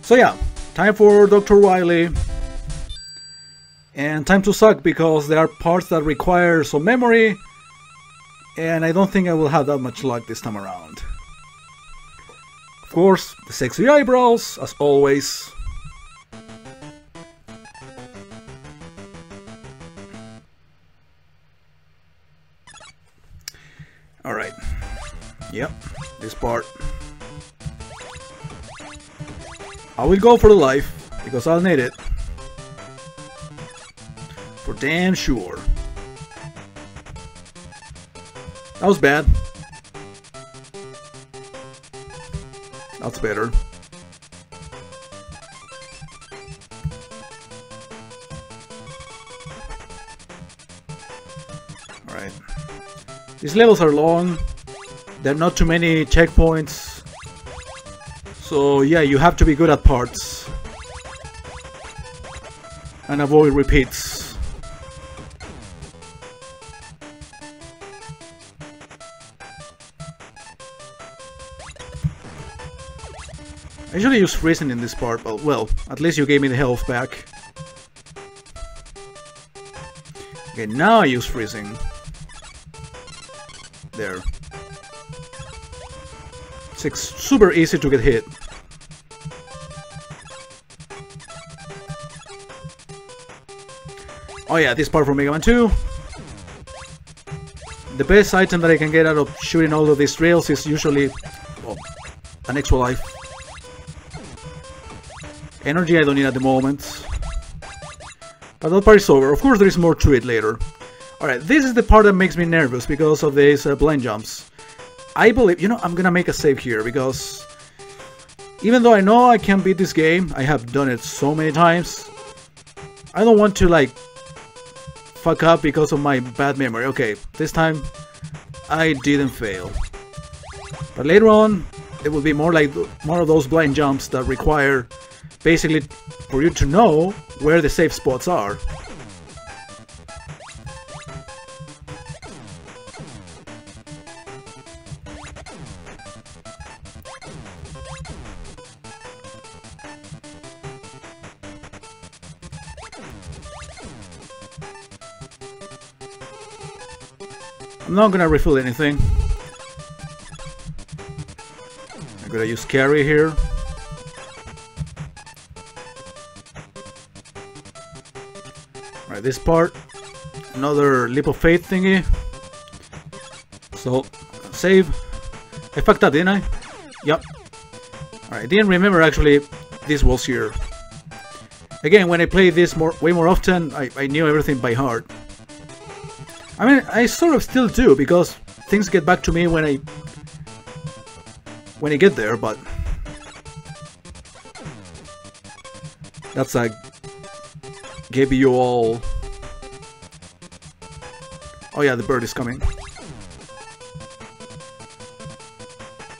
So yeah, time for Dr. Wily. And time to suck because there are parts that require some memory. And I don't think I will have that much luck this time around. Of course, the sexy eyebrows, as always. Alright. Yep, this part. I will go for the life, because I'll need it. For damn sure. That was bad. That's better. Alright. These levels are long. There are not too many checkpoints. So yeah, you have to be good at parts. And avoid repeats. I usually use freezing in this part, but well, at least you gave me the health back. Okay, now I use freezing. There. It's super easy to get hit. Oh yeah, this part from Mega Man 2. The best item that I can get out of shooting all of these rails is usually, well, an extra life. Energy I don't need at the moment. But that part is over. Of course there is more to it later. Alright, this is the part that makes me nervous because of these blind jumps. I believe, you know, I'm gonna make a save here because even though I know I can beat this game, I have done it so many times. I don't want to like fuck up because of my bad memory. Okay, this time I didn't fail. But later on, it will be more like more of those blind jumps that require basically for you to know where the safe spots are. I'm not gonna refill anything. I'm gonna use carry here. Alright, this part, another leap of faith thingy. So, save. I fucked up, didn't I? Yep. Alright, I didn't remember actually this was here. Again, when I play this way more often, I knew everything by heart. I mean, I sort of still do, because things get back to me when I get there, but that's like give you all. Oh yeah, the bird is coming.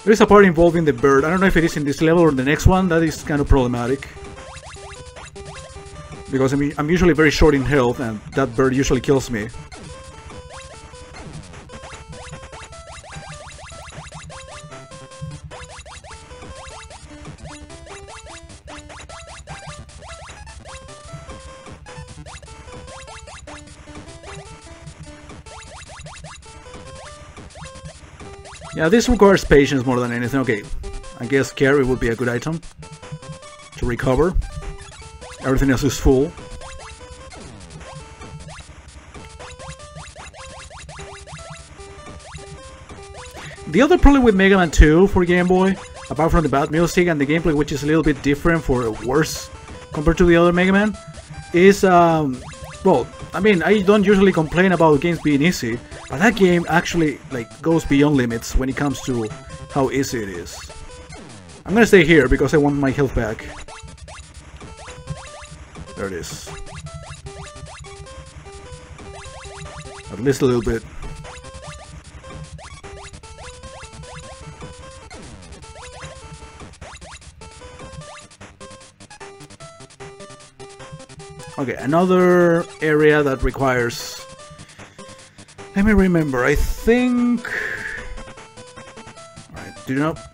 There is a part involving the bird. I don't know if it is in this level or the next one. That is kind of problematic. Because I'm usually very short in health and that bird usually kills me. Yeah, this requires patience more than anything. Okay, I guess carry would be a good item to recover. Everything else is full. The other problem with Mega Man 2 for Game Boy, apart from the bad music and the gameplay, which is a little bit different for worse compared to the other Mega Man, is, well, I mean, I don't usually complain about games being easy, but that game actually, like, goes beyond limits when it comes to how easy it is. I'm gonna stay here because I want my health back. There it is. At least a little bit. Okay, another area that requires... Let me remember, I think...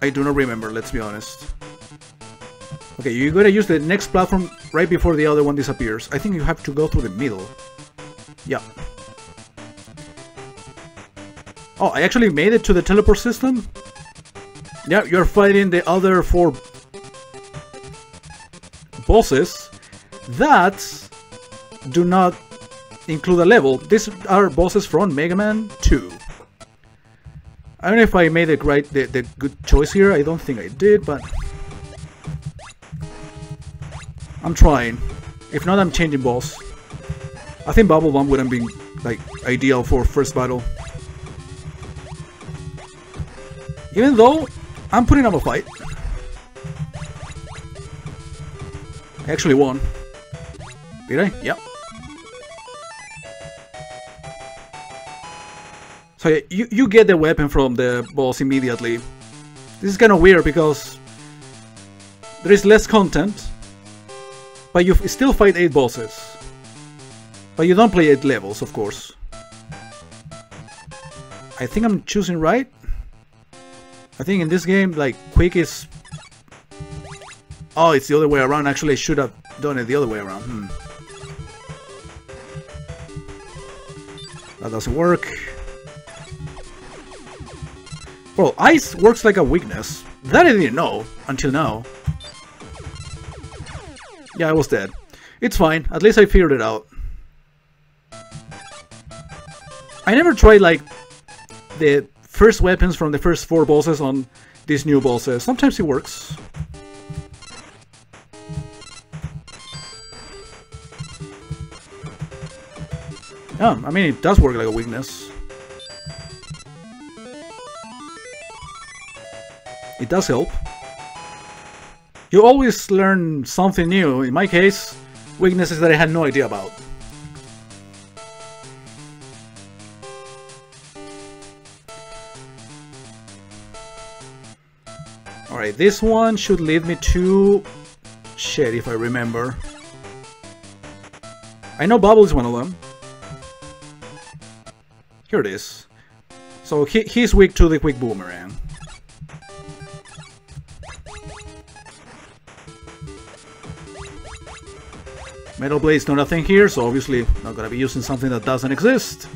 I do not remember, let's be honest. Okay, you gotta use the next platform right before the other one disappears. I think you have to go through the middle. Yeah. Oh, I actually made it to the teleport system? Yeah, you're fighting the other 4 bosses that do not include a level. These are bosses from Mega Man 2. I don't know if I made the good choice here. I don't think I did, but I'm trying. If not, I'm changing boss. I think Bubble Bomb wouldn't be like ideal for first battle. Even though I'm putting up a fight. I actually won. Did I? Yep. So you get the weapon from the boss immediately. This is kind of weird because there is less content, but you still fight 8 bosses. But you don't play 8 levels, of course. I think I'm choosing right. I think in this game, like, quick is... Oh, it's the other way around. Actually, I should have done it the other way around. That doesn't work. Well, ice works like a weakness. That I didn't know until now. Yeah, I was dead. It's fine. At least I figured it out. I never tried, like, the first weapons from the first 4 bosses on these new bosses. Sometimes it works. Yeah, I mean, it does work like a weakness. It does help. You always learn something new. In my case, weaknesses that I had no idea about. Alright, this one should lead me to... Shit, if I remember. I know Bubble is one of them. Here it is. So he's weak to the quick boomerang. Metal Blade's not a thing here, so obviously not gonna be using something that doesn't exist.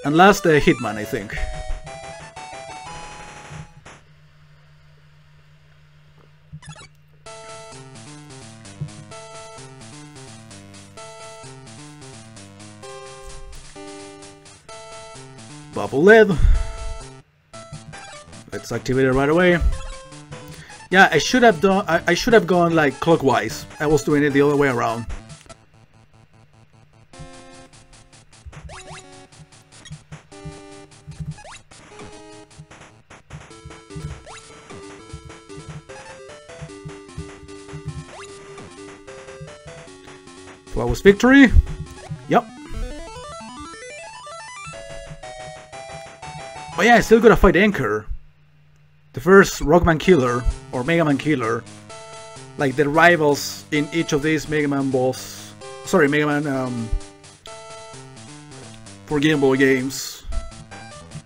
And last, Hitman, I think. Bubble lead. Let's activate it right away. Yeah, I should have done. I should have gone like clockwise. I was doing it the other way around. Flawless victory. Yep. Oh yeah, I still gotta fight Anchor. The first Rockman killer, or Mega Man killer. Like the rivals in each of these Mega Man boss. Sorry, Mega Man for Game Boy games.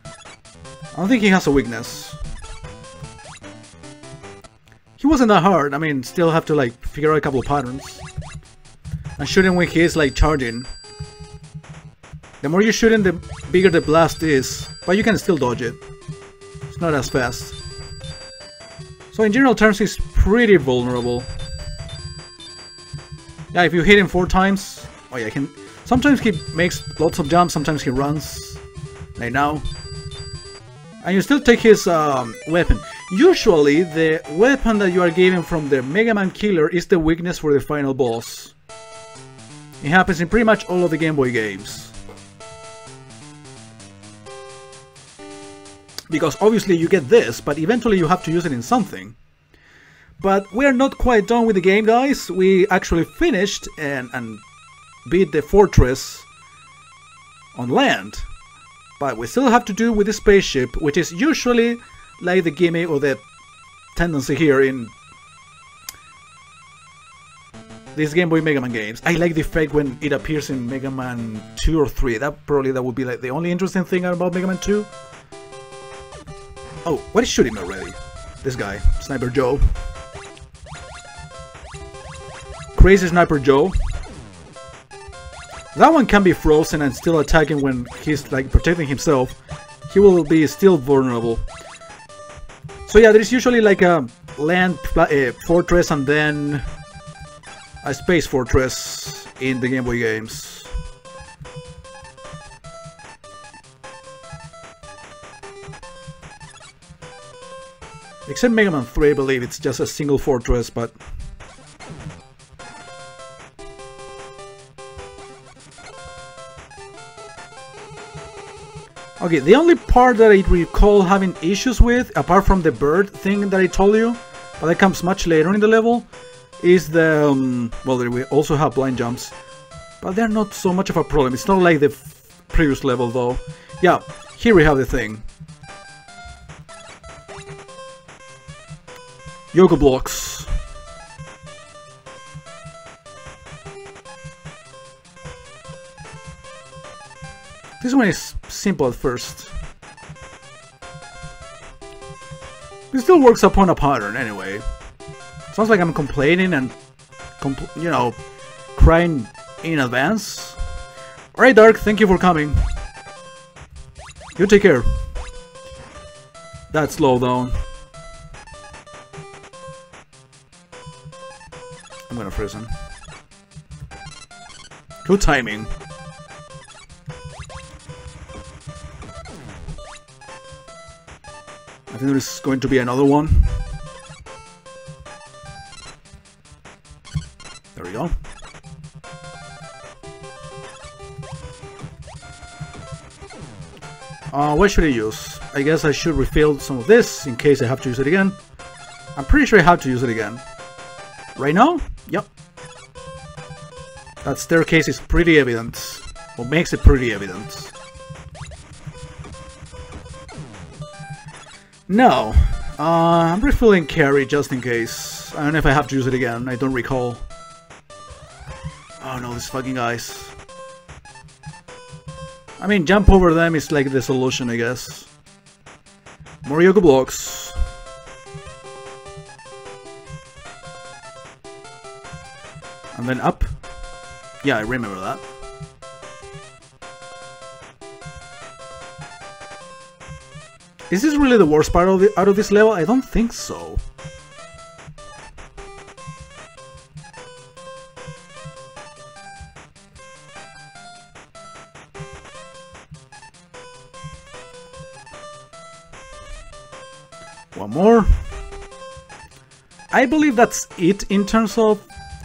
I don't think he has a weakness. He wasn't that hard. I mean, still have to like figure out a couple of patterns. And shooting when he is like charging. The more you shoot him, the bigger the blast is. But you can still dodge it. It's not as fast. So in general terms, he's pretty vulnerable. Yeah, if you hit him 4 times... Oh yeah, sometimes he makes lots of jumps, sometimes he runs. Like now. And you still take his weapon. Usually, the weapon that you are given from the Mega Man killer is the weakness for the final boss. It happens in pretty much all of the Game Boy games. Because obviously you get this, but eventually you have to use it in something. But we're not quite done with the game, guys. We actually finished and beat the fortress on land. But we still have to do with the spaceship, which is usually like the gimmick or the tendency here in these Game Boy Mega Man games. I like the effect when it appears in Mega Man 2 or 3. That would be like the only interesting thing about Mega Man 2. Oh, what is shooting me already? This guy, Sniper Joe. Crazy Sniper Joe. That one can be frozen and still attacking when he's like protecting himself. He will be still vulnerable. So yeah, there's usually like a land fortress and then a space fortress in the Game Boy games. Except Mega Man 3, I believe it's just a single fortress, but... Okay, the only part that I recall having issues with, apart from the bird thing that I told you, but that comes much later in the level, is the... well, we also have blind jumps, but they're not so much of a problem. It's not like the previous level, though. Yeah, here we have the thing. Yoga blocks. This one is simple at first. It still works upon a pattern anyway. Sounds like I'm complaining and, you know, crying in advance. Alright, Dark, thank you for coming. You take care. That slowdown. I'm gonna freeze him. Good timing. I think there's going to be another one. There we go. What should I use? I guess I should refill some of this in case I have to use it again. I'm pretty sure I have to use it again. Right now? Yep. That staircase is pretty evident. What makes it pretty evident. No. I'm refilling carry just in case. I don't know if I have to use it again. I don't recall. Oh no, these fucking guys. I mean, jump over them is like the solution, I guess. More yoga blocks. And then up. Yeah, I remember that. Is this really the worst part of out of this level? I don't think so. One more. I believe that's it in terms of...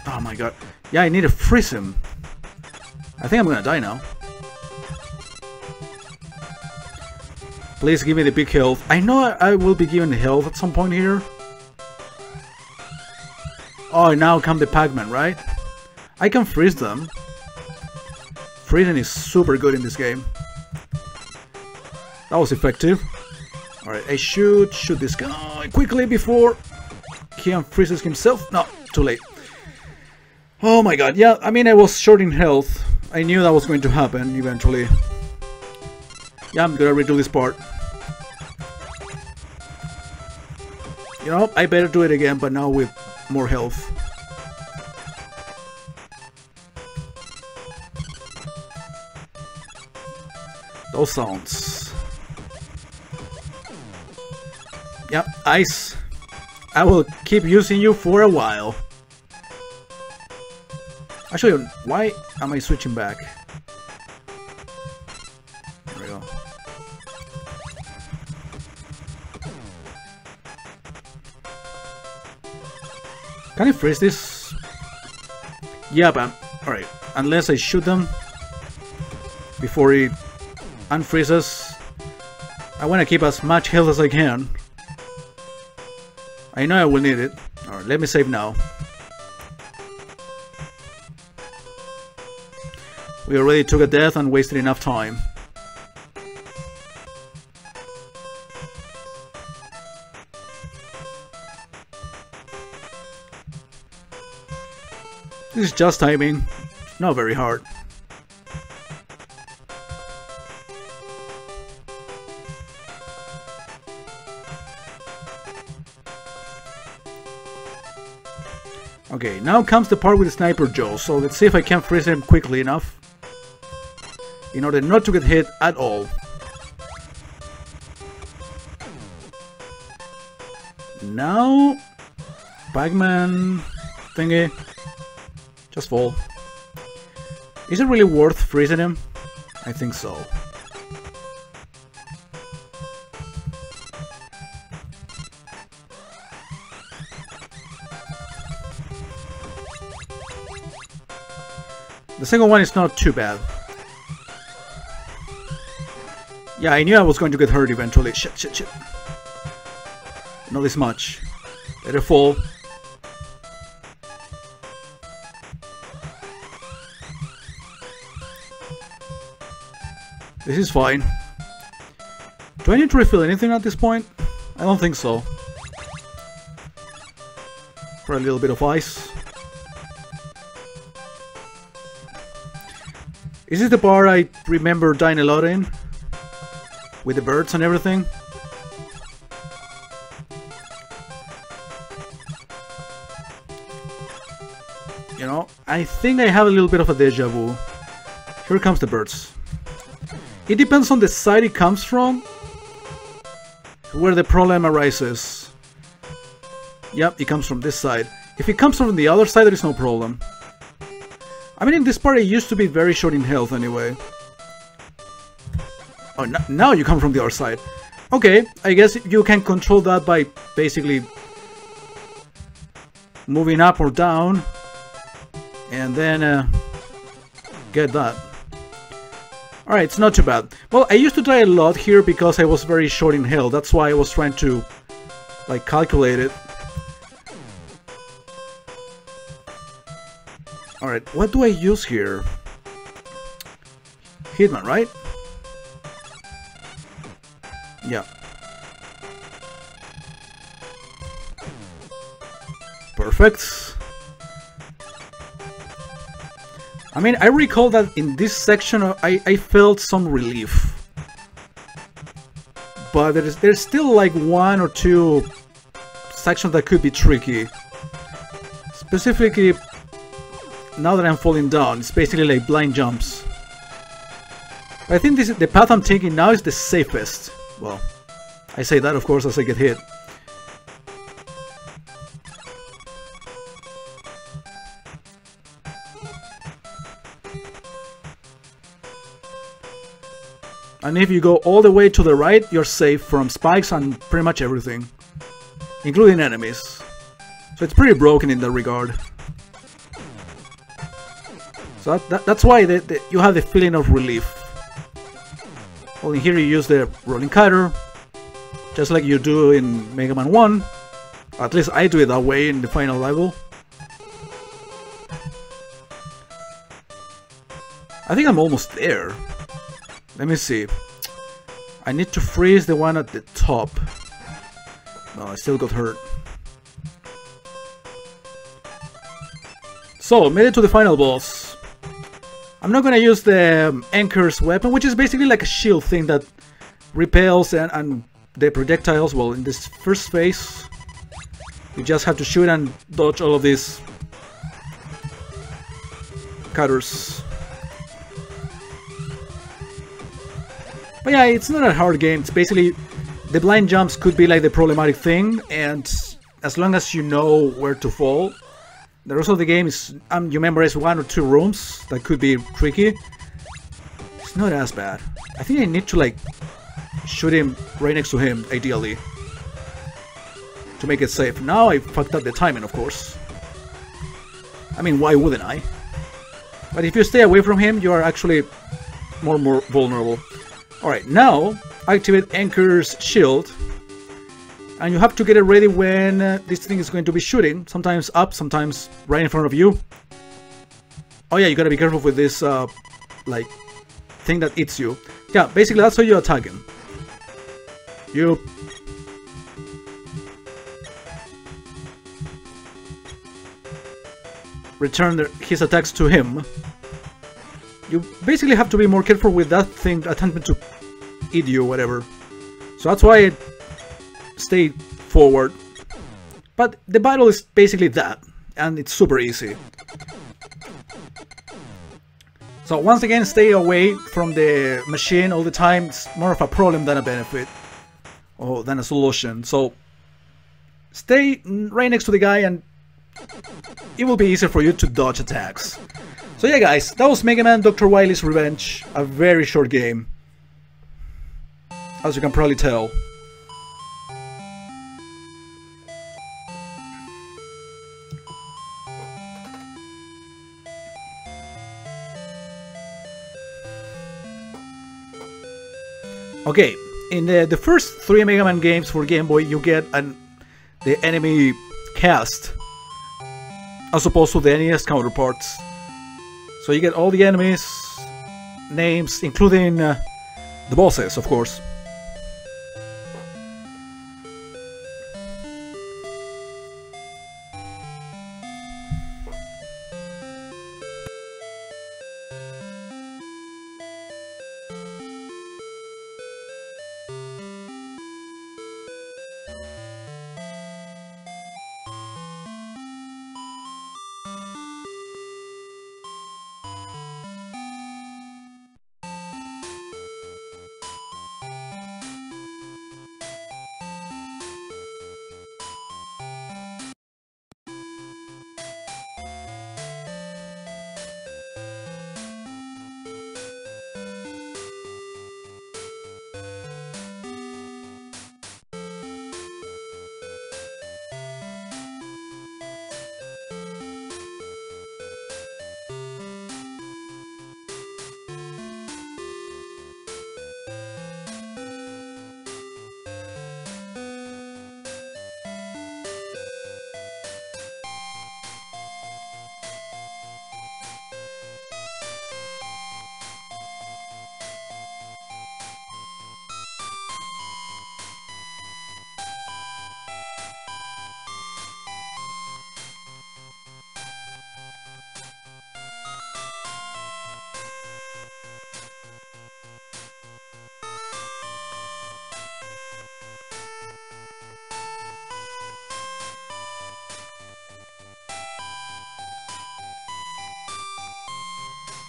Oh my god. Yeah, I need to freeze him. I think I'm gonna die now. Please give me the big health. I know I will be given health at some point here. Oh, now come the Pac-Man, right? I can freeze them. Freezing is super good in this game. That was effective. Alright, I should shoot this guy quickly before he unfreezes himself. No, too late. Oh my god, yeah, I mean I was short in health. I knew that was going to happen eventually. Yeah, I'm gonna redo this part. You know, I better do it again, but now with more health. Those sounds. Yep, ice. I will keep using you for a while. Actually, why am I switching back? There we go. Can I freeze this? Yeah, but alright. Unless I shoot them before it unfreezes. I want to keep as much health as I can. I know I will need it. Alright, let me save now. We already took a death and wasted enough time. This is just timing. Not very hard. Okay, now comes the part with the Sniper Joe, so let's see if I can freeze him quickly enough in order not to get hit at all. Now, Pac-Man thingy, just fall. Is it really worth freezing him? I think so. The second one is not too bad. Yeah, I knew I was going to get hurt eventually. Shit. Not this much. Let it fall. This is fine. Do I need to refill anything at this point? I don't think so. For a little bit of ice. Is this the part I remember dying a lot in? With the birds and everything? You know, I think I have a little bit of a deja vu. Here comes the birds. It depends on the side it comes from, where the problem arises. Yep, it comes from this side. If it comes from the other side, there is no problem. I mean, in this part, I used to be very short in health anyway. Oh, now you come from the other side. Okay, I guess you can control that by basically moving up or down. And then get that. Alright, it's not too bad. Well, I used to die a lot here because I was very short in health. That's why I was trying to, like, calculate it. Alright, what do I use here? Hitman, right? Yeah. Perfect. I mean, I recall that in this section I felt some relief. But there's still like one or two sections that could be tricky. Specifically, now that I'm falling down, it's basically like blind jumps. But I think the path I'm taking now is the safest. Well, I say that of course as I get hit. And if you go all the way to the right, you're safe from spikes and pretty much everything, including enemies. So it's pretty broken in that regard. So that's why you have the feeling of relief. Only here you use the rolling cutter, just like you do in Mega Man 1. At least I do it that way in the final level. I think I'm almost there. Let me see. I need to freeze the one at the top. No, I still got hurt. So, made it to the final boss. I'm not gonna use the Anchor's weapon, which is basically like a shield thing that repels and the projectiles. Well, in this first phase, you just have to shoot and dodge all of these cutters. But yeah, it's not a hard game. It's basically, the blind jumps could be like the problematic thing, and as long as you know where to fall. The rest of the game is, you memorize one or two rooms that could be tricky. It's not as bad. I think I need to like shoot him right next to him, ideally, to make it safe. Now I fucked up the timing, of course. I mean, why wouldn't I? But if you stay away from him, you are actually more vulnerable. Alright, now activate Anchor's shield. And you have to get it ready when this thing is going to be shooting. Sometimes up, sometimes right in front of you. Oh yeah, you gotta be careful with this, like, thing that eats you. Yeah, basically that's how you attack him. You... return his attacks to him. You basically have to be more careful with that thing attempting to eat you, whatever. So that's why I stay forward. But the battle is basically that. and it's super easy. So once again, stay away from the machine all the time. It's more of a problem than a benefit, or than a solution. So stay right next to the guy and it will be easier for you to dodge attacks. So yeah guys, that was Mega Man Dr. Wily's Revenge, a very short game, as you can probably tell. Okay, in the first 3 Mega Man games for Game Boy, you get the enemy cast, as opposed to the NES counterparts. So you get all the enemies, names, including the bosses, of course.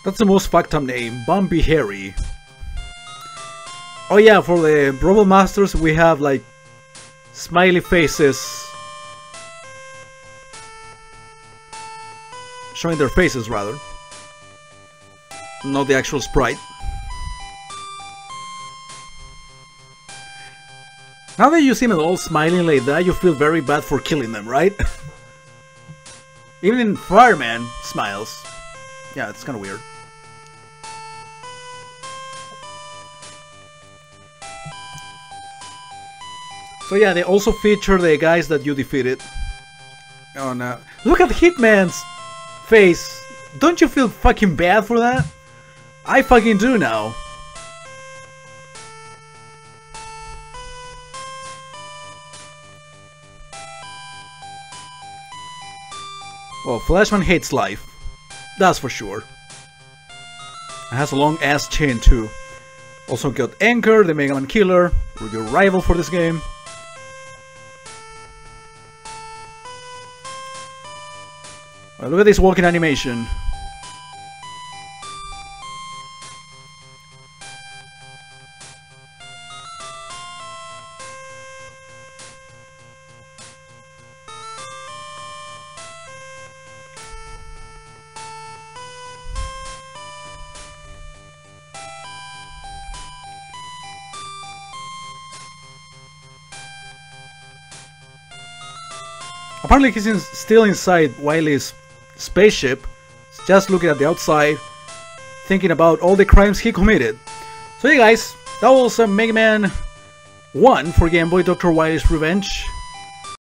That's the most fucked up name, Bumpy Harry. Oh yeah, for the Bravo Masters we have like smiley faces showing their faces rather, not the actual sprite. Now that you see them all smiling like that, you feel very bad for killing them, right? Even Fireman smiles. Yeah, it's kind of weird. So yeah, they also feature the guys that you defeated. Oh no. Look at Hitman's face! Don't you feel fucking bad for that? I fucking do now. Well, Flashman hates life. That's for sure. It has a long ass chain too. Also got Anchor, the Mega Man Killer, your rival for this game. Well, look at this walking animation. Apparently he's still inside Wily's spaceship, just looking at the outside, thinking about all the crimes he committed. So yeah guys, that was Mega Man 1 for Game Boy, Dr. Wily's Revenge.